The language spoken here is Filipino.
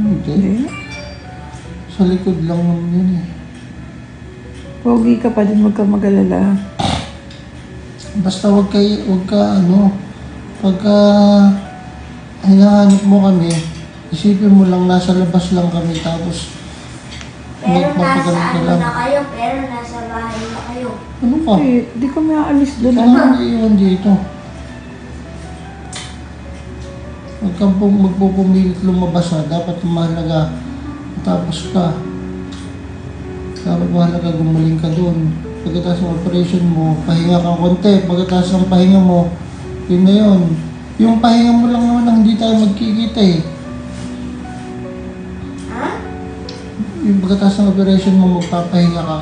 Hindi. Hindi. Sa likod lang naman yun eh. Pogi ka pa din, huwag ka mag-alala. Basta wag ka ano, pagka hinahanap mo kami, isipin mo lang nasa labas lang kami tapos Pero nasa magpapagaling ka ano lang. na kayo, pero nasa bahay na kayo. Ano ka? Hindi kami aalis doon. Saan ka naiiwan dito? Huwag kang magpupumilit lumabas ha. Dapat mahalaga. Tapos ka. Dapat mahalaga gumaling ka doon. Pagkatapos ng operation mo, pahinga kang konti. Pagkatapos ng pahinga mo, yun na yun. Yung pahinga mo lang naman ang hindi tayo magkikita eh. Ha? Yung pagkatapos ng operation mo, magpapahinga ka.